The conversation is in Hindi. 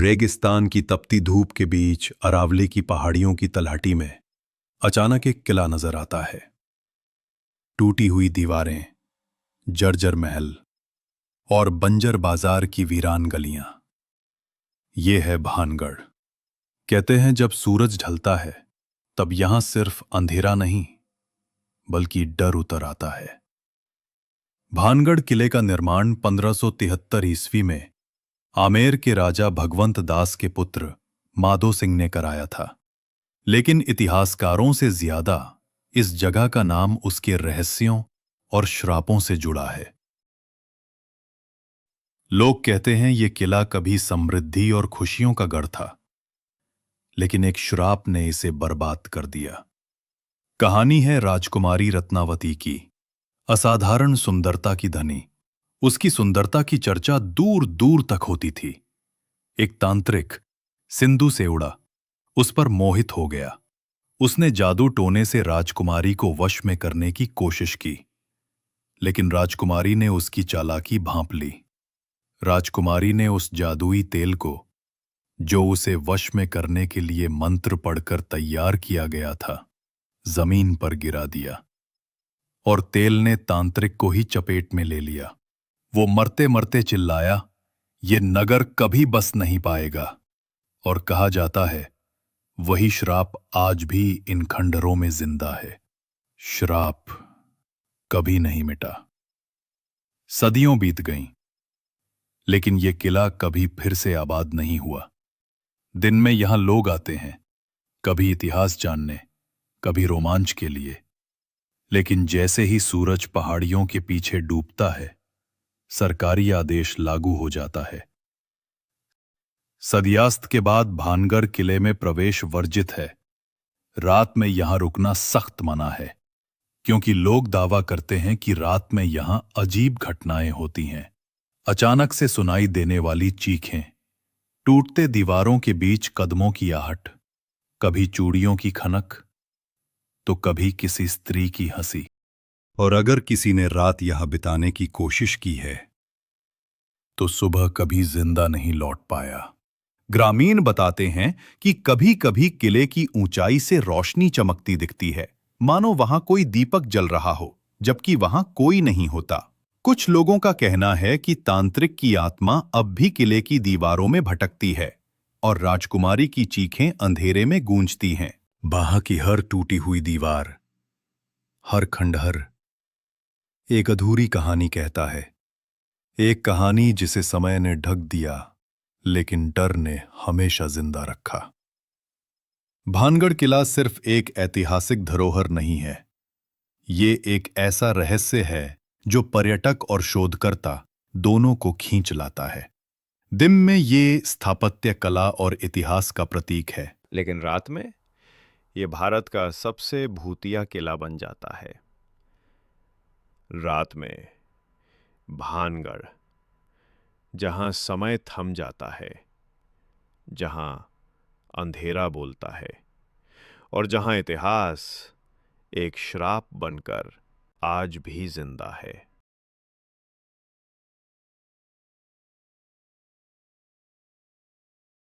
रेगिस्तान की तपती धूप के बीच अरावली की पहाड़ियों की तलहटी में अचानक एक किला नजर आता है। टूटी हुई दीवारें, जर्जर महल और बंजर बाजार की वीरान गलियां। ये है भानगढ़। कहते हैं जब सूरज ढलता है तब यहां सिर्फ अंधेरा नहीं बल्कि डर उतर आता है। भानगढ़ किले का निर्माण 1573 ईस्वी में आमेर के राजा भगवंत दास के पुत्र माधो सिंह ने कराया था। लेकिन इतिहासकारों से ज्यादा इस जगह का नाम उसके रहस्यों और श्रापों से जुड़ा है। लोग कहते हैं यह किला कभी समृद्धि और खुशियों का गढ़ था, लेकिन एक श्राप ने इसे बर्बाद कर दिया। कहानी है राजकुमारी रत्नावती की। असाधारण सुंदरता की धनी, उसकी सुंदरता की चर्चा दूर दूर तक होती थी। एक तांत्रिक सिंधु सेउड़ा उस पर मोहित हो गया। उसने जादू टोने से राजकुमारी को वश में करने की कोशिश की, लेकिन राजकुमारी ने उसकी चालाकी भांप ली। राजकुमारी ने उस जादुई तेल को, जो उसे वश में करने के लिए मंत्र पढ़कर तैयार किया गया था, जमीन पर गिरा दिया और तेल ने तांत्रिक को ही चपेट में ले लिया। वो मरते मरते चिल्लाया, ये नगर कभी बस नहीं पाएगा। और कहा जाता है वही श्राप आज भी इन खंडरों में जिंदा है। श्राप कभी नहीं मिटा। सदियों बीत गईं, लेकिन ये किला कभी फिर से आबाद नहीं हुआ। दिन में यहां लोग आते हैं, कभी इतिहास जानने, कभी रोमांच के लिए, लेकिन जैसे ही सूरज पहाड़ियों के पीछे डूबता है, सरकारी आदेश लागू हो जाता है। सूर्यास्त के बाद भानगढ़ किले में प्रवेश वर्जित है। रात में यहां रुकना सख्त मना है, क्योंकि लोग दावा करते हैं कि रात में यहां अजीब घटनाएं होती हैं। अचानक से सुनाई देने वाली चीखें, टूटते दीवारों के बीच कदमों की आहट, कभी चूड़ियों की खनक तो कभी किसी स्त्री की हंसी। और अगर किसी ने रात यहां बिताने की कोशिश की है तो सुबह कभी जिंदा नहीं लौट पाया। ग्रामीण बताते हैं कि कभी कभी किले की ऊंचाई से रोशनी चमकती दिखती है, मानो वहां कोई दीपक जल रहा हो, जबकि वहां कोई नहीं होता। कुछ लोगों का कहना है कि तांत्रिक की आत्मा अब भी किले की दीवारों में भटकती है और राजकुमारी की चीखें अंधेरे में गूंजती हैं। बाह की हर टूटी हुई दीवार, हर खंडहर एक अधूरी कहानी कहता है। एक कहानी जिसे समय ने ढक दिया, लेकिन डर ने हमेशा जिंदा रखा। भानगढ़ किला सिर्फ एक ऐतिहासिक धरोहर नहीं है, ये एक ऐसा रहस्य है जो पर्यटक और शोधकर्ता दोनों को खींच लाता है। दिन में ये स्थापत्य कला और इतिहास का प्रतीक है, लेकिन रात में ये भारत का सबसे भूतिया किला बन जाता है। रात में भानगढ़, जहां समय थम जाता है, जहां अंधेरा बोलता है और जहां इतिहास एक श्राप बनकर आज भी जिंदा है।